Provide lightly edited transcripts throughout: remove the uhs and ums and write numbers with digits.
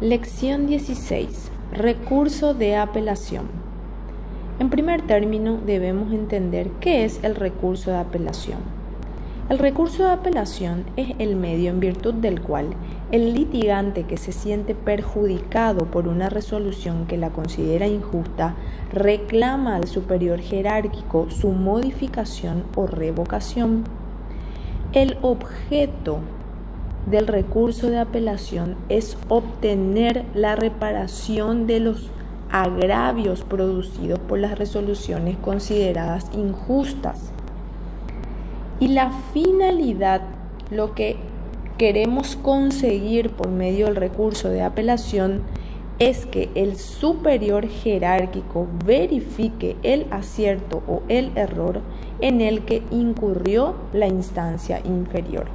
Lección 16. Recurso de apelación. En primer término, debemos entender qué es el recurso de apelación. El recurso de apelación es el medio en virtud del cual el litigante que se siente perjudicado por una resolución que la considera injusta reclama al superior jerárquico su modificación o revocación. El objeto del recurso de apelación es obtener la reparación de los agravios producidos por las resoluciones consideradas injustas. Y la finalidad, lo que queremos conseguir por medio del recurso de apelación, es que el superior jerárquico verifique el acierto o el error en el que incurrió la instancia inferior.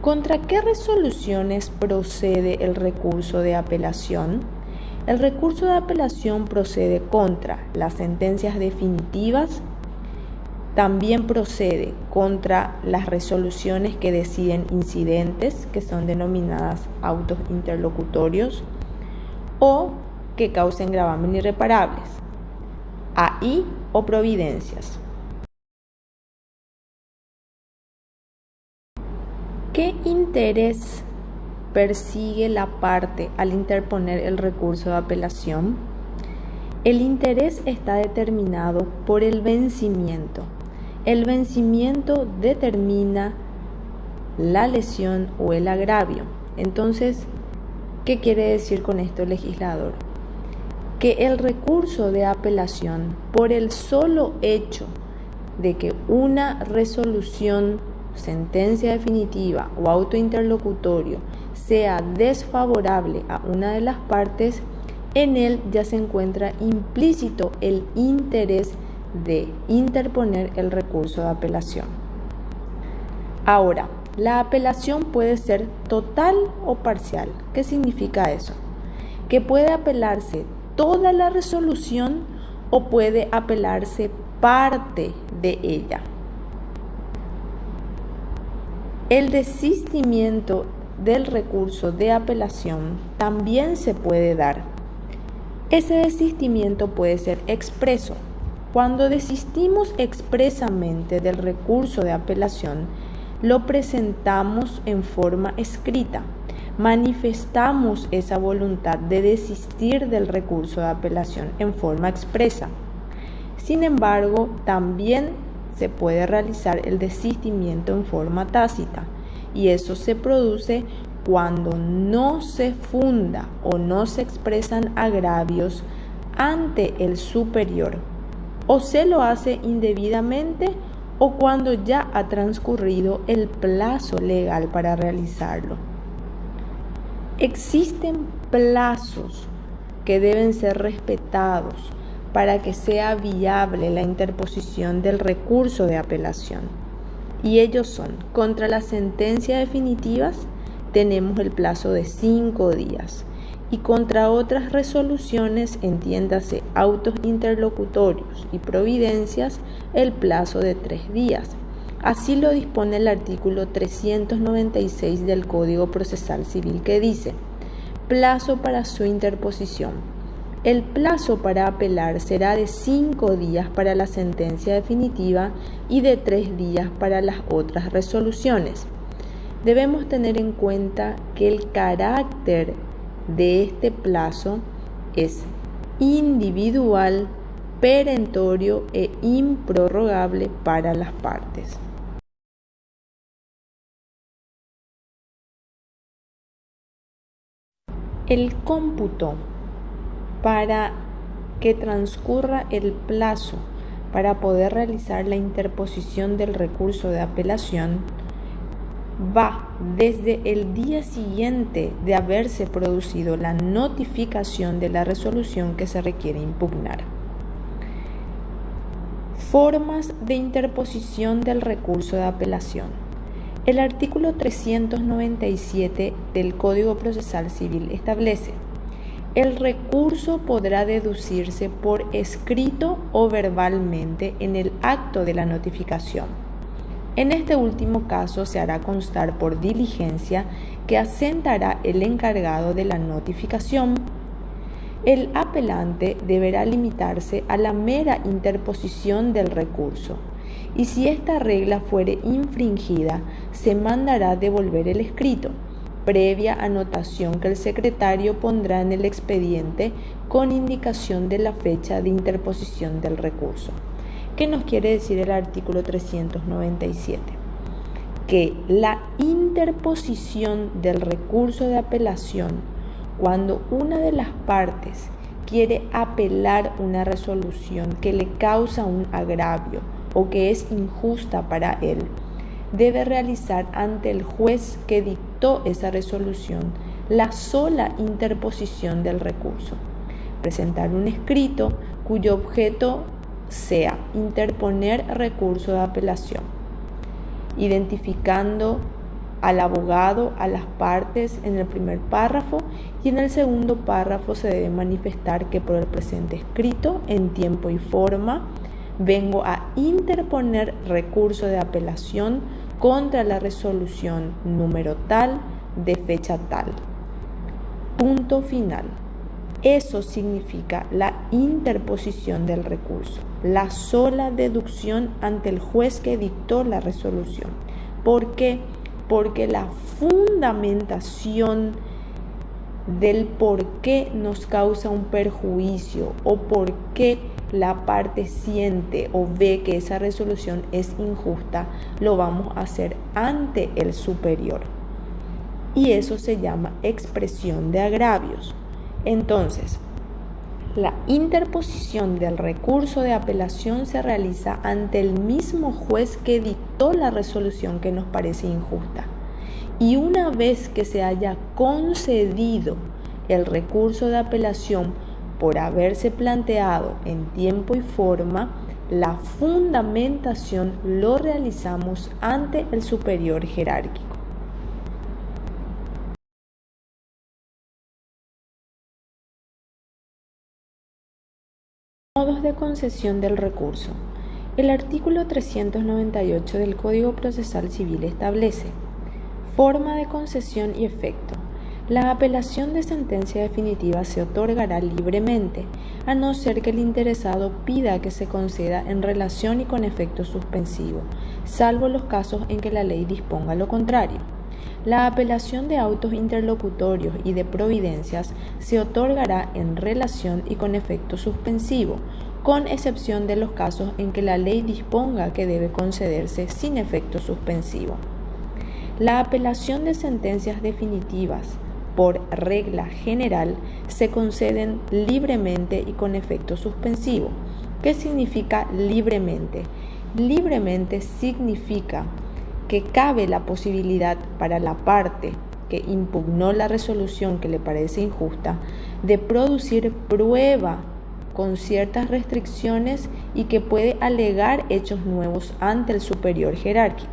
¿Contra qué resoluciones procede el recurso de apelación? El recurso de apelación procede contra las sentencias definitivas, también procede contra las resoluciones que deciden incidentes, que son denominadas autos interlocutorios, o que causen gravamen irreparables, AI o providencias. ¿Qué interés persigue la parte al interponer el recurso de apelación? El interés está determinado por el vencimiento. El vencimiento determina la lesión o el agravio. Entonces, ¿qué quiere decir con esto el legislador? Que el recurso de apelación, por el solo hecho de que una resolución, sentencia definitiva o auto interlocutorio sea desfavorable a una de las partes, en él ya se encuentra implícito el interés de interponer el recurso de apelación. Ahora, la apelación puede ser total o parcial. ¿Qué significa eso? Que puede apelarse toda la resolución o puede apelarse parte de ella. El desistimiento del recurso de apelación también se puede dar. Ese desistimiento puede ser expreso. Cuando desistimos expresamente del recurso de apelación, lo presentamos en forma escrita. Manifestamos esa voluntad de desistir del recurso de apelación en forma expresa. Sin embargo, también se puede realizar el desistimiento en forma tácita, y eso se produce cuando no se funda o no se expresan agravios ante el superior, o se lo hace indebidamente, o cuando ya ha transcurrido el plazo legal para realizarlo. Existen plazos que deben ser respetados para que sea viable la interposición del recurso de apelación. Y ellos son: contra las sentencias definitivas tenemos el plazo de 5 días, y contra otras resoluciones, entiéndase autos interlocutorios y providencias, el plazo de 3 días. Así lo dispone el artículo 396 del Código Procesal Civil, que dice: plazo para su interposición. El plazo para apelar será de 5 días para la sentencia definitiva y de 3 días para las otras resoluciones. Debemos tener en cuenta que el carácter de este plazo es individual, perentorio e improrrogable para las partes. El cómputo para que transcurra el plazo para poder realizar la interposición del recurso de apelación va desde el día siguiente de haberse producido la notificación de la resolución que se requiere impugnar. Formas de interposición del recurso de apelación. El artículo 397 del Código Procesal Civil establece: el recurso podrá deducirse por escrito o verbalmente en el acto de la notificación. En este último caso se hará constar por diligencia que asentará el encargado de la notificación. El apelante deberá limitarse a la mera interposición del recurso, y si esta regla fuere infringida, se mandará devolver el escrito, previa anotación que el secretario pondrá en el expediente con indicación de la fecha de interposición del recurso. ¿Qué nos quiere decir el artículo 397? Que la interposición del recurso de apelación, cuando una de las partes quiere apelar una resolución que le causa un agravio o que es injusta para él, debe realizar ante el juez que dictó esa resolución la sola interposición del recurso, presentar un escrito cuyo objeto sea interponer recurso de apelación, identificando al abogado, a las partes en el primer párrafo, y en el segundo párrafo se debe manifestar que por el presente escrito, en tiempo y forma, vengo a interponer recurso de apelación contra la resolución número tal, de fecha tal. Punto final. Eso significa la interposición del recurso, la sola deducción ante el juez que dictó la resolución. ¿Por qué? Porque la fundamentación del por qué nos causa un perjuicio o por qué la parte siente o ve que esa resolución es injusta, lo vamos a hacer ante el superior. Y eso se llama expresión de agravios. Entonces, la interposición del recurso de apelación se realiza ante el mismo juez que dictó la resolución que nos parece injusta. Y una vez que se haya concedido el recurso de apelación por haberse planteado en tiempo y forma, la fundamentación lo realizamos ante el superior jerárquico. Modos de concesión del recurso. El artículo 398 del Código Procesal Civil establece: forma de concesión y efecto. La apelación de sentencia definitiva se otorgará libremente, a no ser que el interesado pida que se conceda en relación y con efecto suspensivo, salvo los casos en que la ley disponga lo contrario. La apelación de autos interlocutorios y de providencias se otorgará en relación y con efecto suspensivo, con excepción de los casos en que la ley disponga que debe concederse sin efecto suspensivo. La apelación de sentencias definitivas, por regla general, se conceden libremente y con efecto suspensivo. ¿Qué significa libremente? Libremente significa que cabe la posibilidad para la parte que impugnó la resolución que le parece injusta de producir prueba con ciertas restricciones y que puede alegar hechos nuevos ante el superior jerárquico.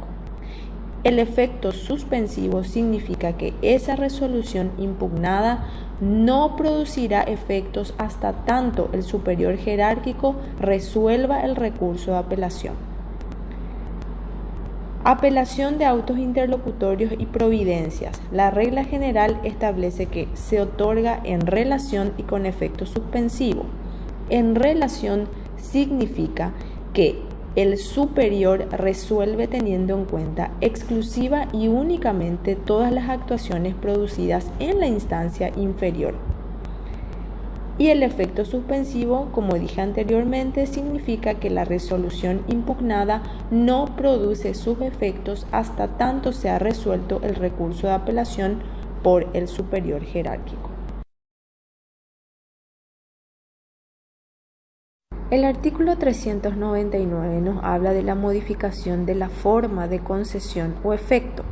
El efecto suspensivo significa que esa resolución impugnada no producirá efectos hasta tanto el superior jerárquico resuelva el recurso de apelación. Apelación de autos interlocutorios y providencias. La regla general establece que se otorga en relación y con efecto suspensivo. En relación significa que el superior resuelve teniendo en cuenta exclusiva y únicamente todas las actuaciones producidas en la instancia inferior. Y el efecto suspensivo, como dije anteriormente, significa que la resolución impugnada no produce sus efectos hasta tanto sea resuelto el recurso de apelación por el superior jerárquico. El artículo 399 nos habla de la modificación de la forma de concesión o efecto.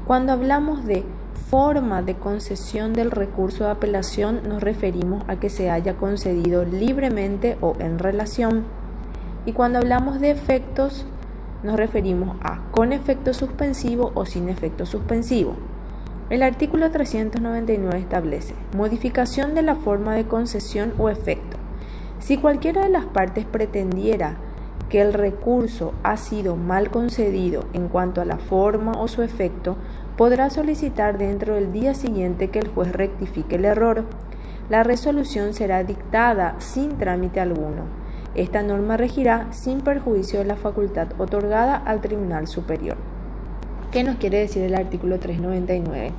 Cuando hablamos de forma de concesión del recurso de apelación, nos referimos a que se haya concedido libremente o en relación. Y cuando hablamos de efectos, nos referimos a con efecto suspensivo o sin efecto suspensivo. El artículo 399 establece modificación de la forma de concesión o efecto. Si cualquiera de las partes pretendiera que el recurso ha sido mal concedido en cuanto a la forma o su efecto, podrá solicitar dentro del día siguiente que el juez rectifique el error. La resolución será dictada sin trámite alguno. Esta norma regirá sin perjuicio de la facultad otorgada al Tribunal Superior. ¿Qué nos quiere decir el artículo 399?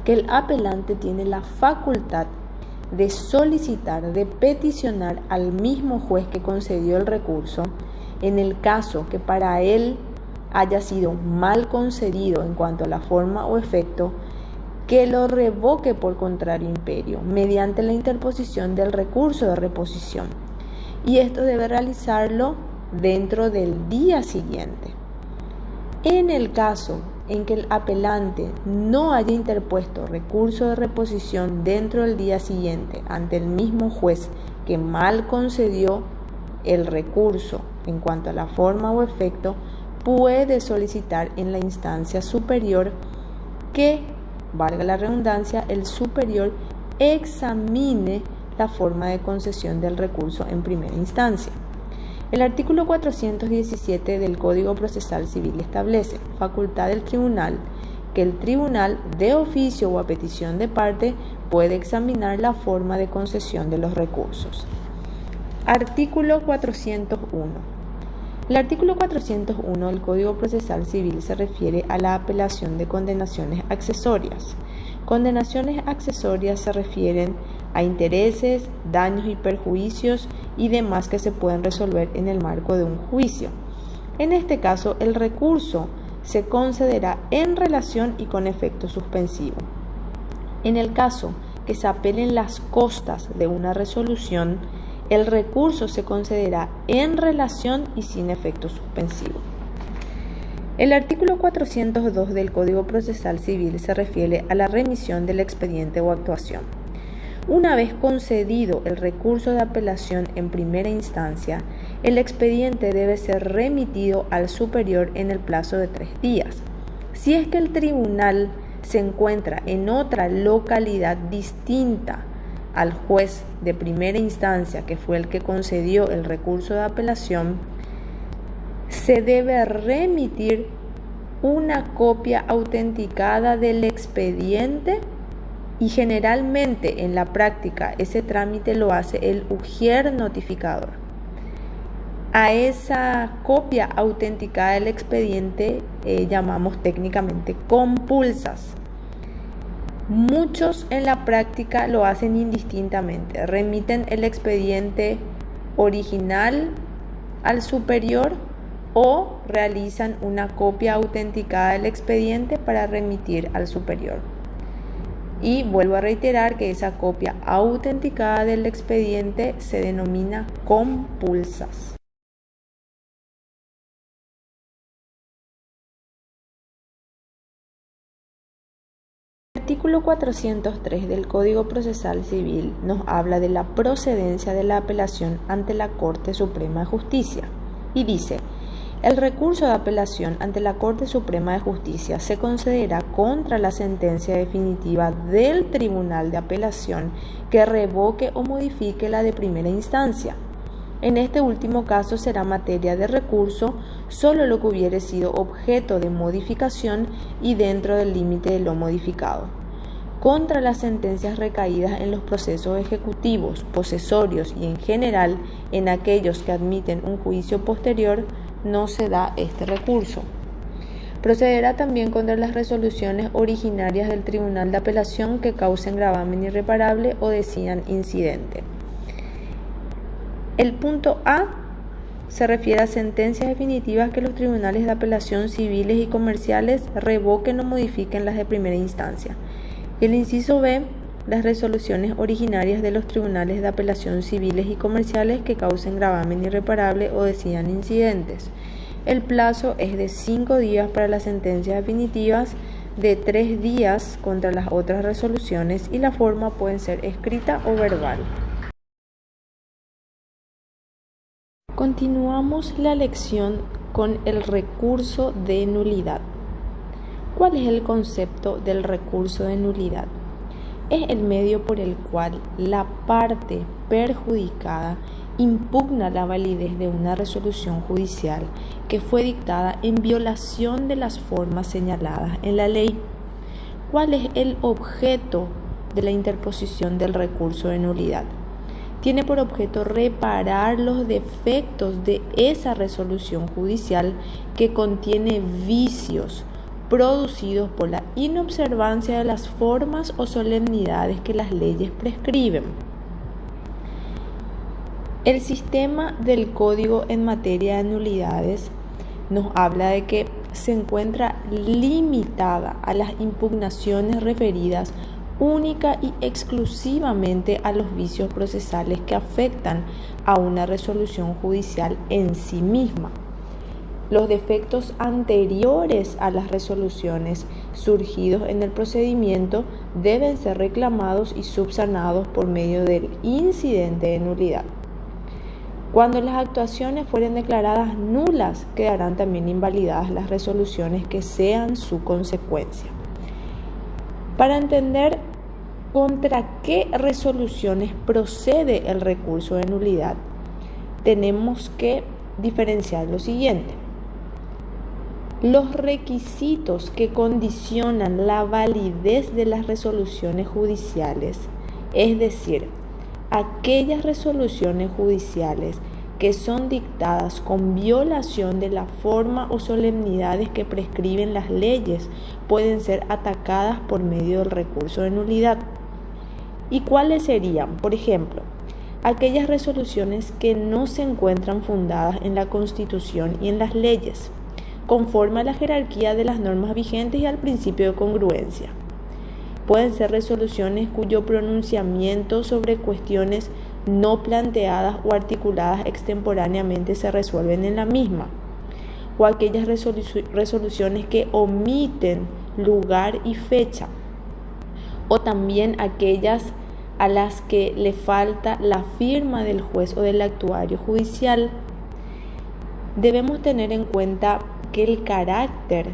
Que el apelante tiene la facultad de solicitar, de peticionar al mismo juez que concedió el recurso, en el caso que para él haya sido mal concedido en cuanto a la forma o efecto, que lo revoque por contrario imperio, mediante la interposición del recurso de reposición. Y esto debe realizarlo dentro del día siguiente. En el caso en que el apelante no haya interpuesto recurso de reposición dentro del día siguiente ante el mismo juez que mal concedió el recurso en cuanto a la forma o efecto, puede solicitar en la instancia superior que, valga la redundancia, el superior examine la forma de concesión del recurso en primera instancia. El artículo 417 del Código Procesal Civil establece facultad del tribunal, que el tribunal de oficio o a petición de parte puede examinar la forma de concesión de los recursos. Artículo 401. El artículo 401 del Código Procesal Civil se refiere a la apelación de condenaciones accesorias. Condenaciones accesorias se refieren a intereses, daños y perjuicios y demás que se pueden resolver en el marco de un juicio. En este caso, el recurso se concederá en relación y con efecto suspensivo. En el caso que se apelen las costas de una resolución, el recurso se concederá en relación y sin efecto suspensivo. El artículo 402 del Código Procesal Civil se refiere a la remisión del expediente o actuación. Una vez concedido el recurso de apelación en primera instancia, el expediente debe ser remitido al superior en el plazo de 3 días. Si es que el tribunal se encuentra en otra localidad distinta al juez de primera instancia, que fue el que concedió el recurso de apelación, se debe remitir una copia autenticada del expediente y generalmente en la práctica ese trámite lo hace el ujier notificador. A esa copia autenticada del expediente llamamos técnicamente compulsas. Muchos en la práctica lo hacen indistintamente, remiten el expediente original al superior o realizan una copia autenticada del expediente para remitir al superior. Y vuelvo a reiterar que esa copia autenticada del expediente se denomina compulsas. El artículo 403 del Código Procesal Civil nos habla de la procedencia de la apelación ante la Corte Suprema de Justicia y dice: el recurso de apelación ante la Corte Suprema de Justicia se concederá contra la sentencia definitiva del Tribunal de Apelación que revoque o modifique la de primera instancia. En este último caso será materia de recurso solo lo que hubiere sido objeto de modificación y dentro del límite de lo modificado. Contra las sentencias recaídas en los procesos ejecutivos, posesorios y en general en aquellos que admiten un juicio posterior, no se da este recurso. Procederá también contra las resoluciones originarias del Tribunal de Apelación que causen gravamen irreparable o decidan incidente. El punto A se refiere a sentencias definitivas que los tribunales de apelación civiles y comerciales revoquen o modifiquen las de primera instancia. El inciso B, las resoluciones originarias de los tribunales de apelación civiles y comerciales que causen gravamen irreparable o decidan incidentes. El plazo es de 5 días para las sentencias definitivas, de 3 días contra las otras resoluciones y la forma puede ser escrita o verbal. Continuamos la lección con el recurso de nulidad. ¿Cuál es el concepto del recurso de nulidad? es el medio por el cual la parte perjudicada impugna la validez de una resolución judicial que fue dictada en violación de las formas señaladas en la ley. ¿Cuál es el objeto de la interposición del recurso de nulidad? Tiene por objeto reparar los defectos de esa resolución judicial que contiene vicios producidos por la inobservancia de las formas o solemnidades que las leyes prescriben. El sistema del Código en materia de nulidades nos habla de que se encuentra limitada a las impugnaciones referidas única y exclusivamente a los vicios procesales que afectan a una resolución judicial en sí misma. Los defectos anteriores a las resoluciones surgidos en el procedimiento deben ser reclamados y subsanados por medio del incidente de nulidad. Cuando las actuaciones fueren declaradas nulas, quedarán también invalidadas las resoluciones que sean su consecuencia. Para entender contra qué resoluciones procede el recurso de nulidad, tenemos que diferenciar lo siguiente. Los requisitos que condicionan la validez de las resoluciones judiciales, es decir, aquellas resoluciones judiciales que son dictadas con violación de la forma o solemnidades que prescriben las leyes, pueden ser atacadas por medio del recurso de nulidad. ¿Y cuáles serían? Por ejemplo, aquellas resoluciones que no se encuentran fundadas en la Constitución y en las leyes, conforme a la jerarquía de las normas vigentes y al principio de congruencia. Pueden ser resoluciones cuyo pronunciamiento sobre cuestiones no planteadas o articuladas extemporáneamente se resuelven en la misma, o aquellas resoluciones que omiten lugar y fecha, o también aquellas a las que le falta la firma del juez o del actuario judicial. Debemos tener en cuenta que el carácter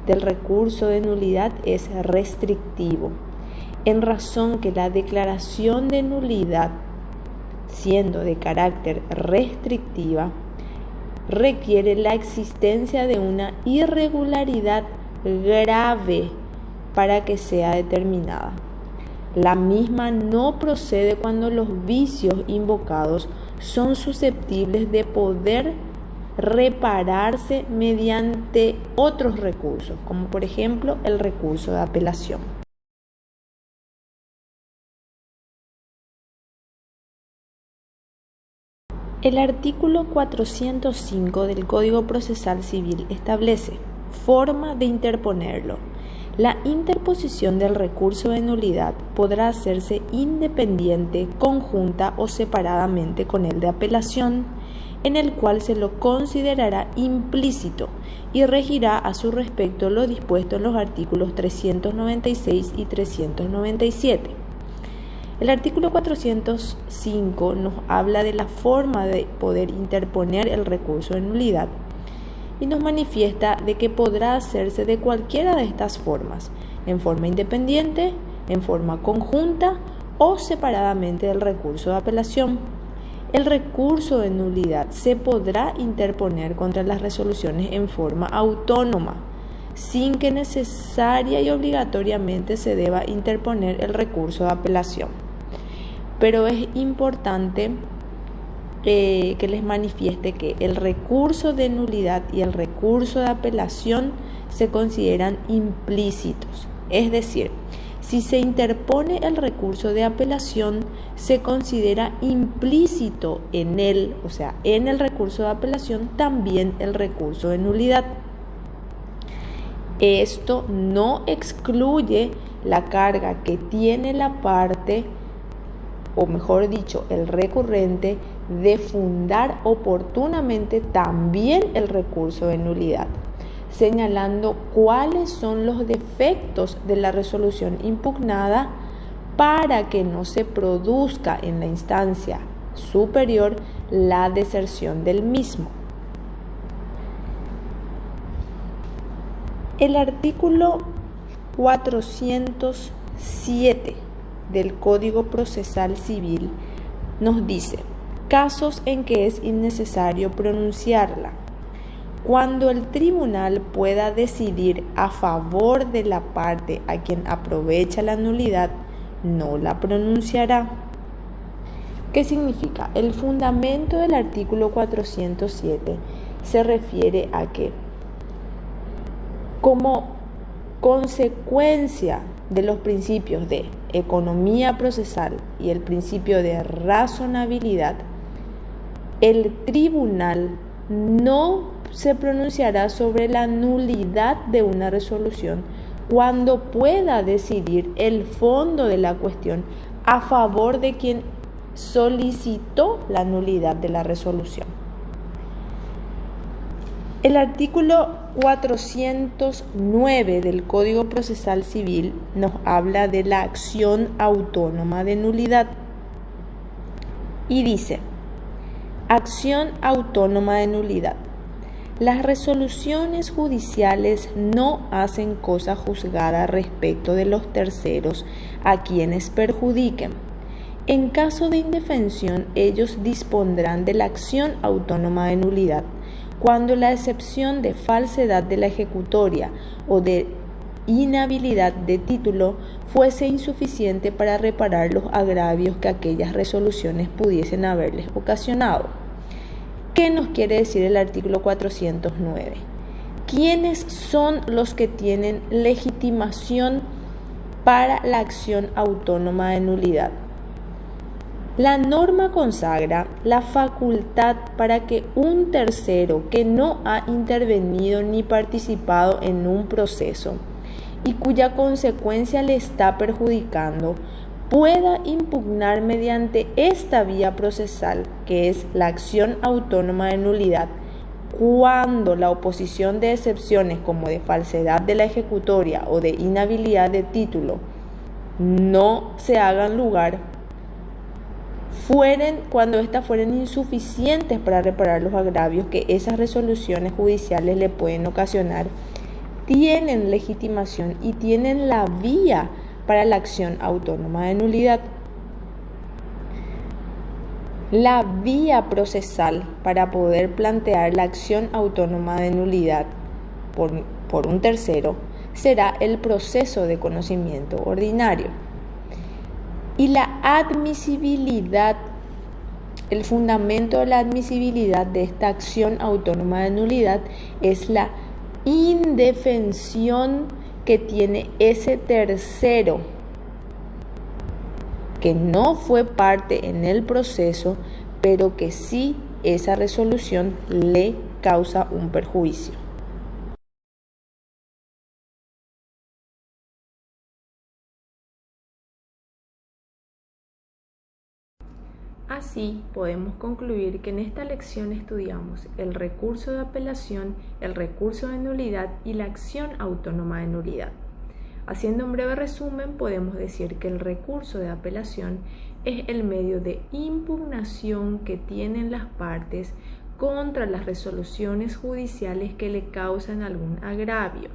del recurso de nulidad es restrictivo, en razón que la declaración de nulidad, siendo de carácter restrictiva, requiere la existencia de una irregularidad grave para que sea determinada. La misma no procede cuando los vicios invocados son susceptibles de poder repararse mediante otros recursos, como por ejemplo el recurso de apelación. El artículo 405 del Código Procesal Civil establece forma de interponerlo. La interposición del recurso de nulidad podrá hacerse independiente, conjunta o separadamente con el de apelación, en el cual se lo considerará implícito y regirá a su respecto lo dispuesto en los artículos 396 y 397. El artículo 405 nos habla de la forma de poder interponer el recurso de nulidad y nos manifiesta de que podrá hacerse de cualquiera de estas formas, en forma independiente, en forma conjunta o separadamente del recurso de apelación. El recurso de nulidad se podrá interponer contra las resoluciones en forma autónoma, sin que necesaria y obligatoriamente se deba interponer el recurso de apelación. Pero es importante que les manifieste que el recurso de nulidad y el recurso de apelación se consideran implícitos, es decir, si se interpone el recurso de apelación, se considera implícito en él, o sea, en el recurso de apelación también el recurso de nulidad. Esto no excluye la carga que tiene la parte, o mejor dicho, el recurrente, de fundar oportunamente también el recurso de nulidad, señalando cuáles son los defectos de la resolución impugnada para que no se produzca en la instancia superior la deserción del mismo. El artículo 407 del Código Procesal Civil nos dice: casos en que es innecesario pronunciarla. Cuando el tribunal pueda decidir a favor de la parte a quien aprovecha la nulidad, no la pronunciará. ¿Qué significa? El fundamento del artículo 407 se refiere a que, como consecuencia de los principios de economía procesal y el principio de razonabilidad, el tribunal no se pronunciará sobre la nulidad de una resolución cuando pueda decidir el fondo de la cuestión a favor de quien solicitó la nulidad de la resolución. El artículo 409 del Código Procesal Civil nos habla de la acción autónoma de nulidad y dice: acción autónoma de nulidad. Las resoluciones judiciales no hacen cosa juzgada respecto de los terceros a quienes perjudiquen. En caso de indefensión, ellos dispondrán de la acción autónoma de nulidad cuando la excepción de falsedad de la ejecutoria o de inhabilidad de título fuese insuficiente para reparar los agravios que aquellas resoluciones pudiesen haberles ocasionado. ¿Qué nos quiere decir el artículo 409? ¿Quiénes son los que tienen legitimación para la acción autónoma de nulidad? La norma consagra la facultad para que un tercero que no ha intervenido ni participado en un proceso y cuya consecuencia le está perjudicando pueda impugnar mediante esta vía procesal, que es la acción autónoma de nulidad, cuando la oposición de excepciones como de falsedad de la ejecutoria o de inhabilidad de título no se hagan lugar, cuando éstas fueren insuficientes para reparar los agravios que esas resoluciones judiciales le pueden ocasionar, tienen legitimación y tienen la vía para la acción autónoma de nulidad. La vía procesal para poder plantear la acción autónoma de nulidad por un tercero será el proceso de conocimiento ordinario. Y la admisibilidad, el fundamento de la admisibilidad de esta acción autónoma de nulidad es la indefensión que tiene ese tercero que no fue parte en el proceso, pero que sí esa resolución le causa un perjuicio. Así, podemos concluir que en esta lección estudiamos el recurso de apelación, el recurso de nulidad y la acción autónoma de nulidad. Haciendo un breve resumen, podemos decir que el recurso de apelación es el medio de impugnación que tienen las partes contra las resoluciones judiciales que le causan algún agravio.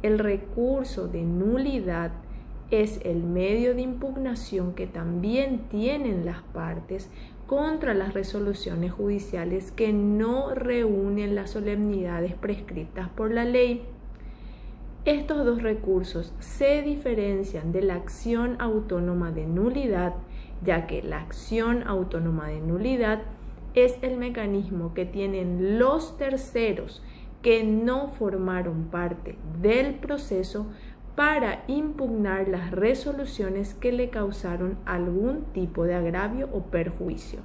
El recurso de nulidad es el medio de impugnación que también tienen las partes contra las resoluciones judiciales que no reúnen las solemnidades prescritas por la ley. Estos dos recursos se diferencian de la acción autónoma de nulidad, ya que la acción autónoma de nulidad es el mecanismo que tienen los terceros que no formaron parte del proceso para impugnar las resoluciones que le causaron algún tipo de agravio o perjuicio.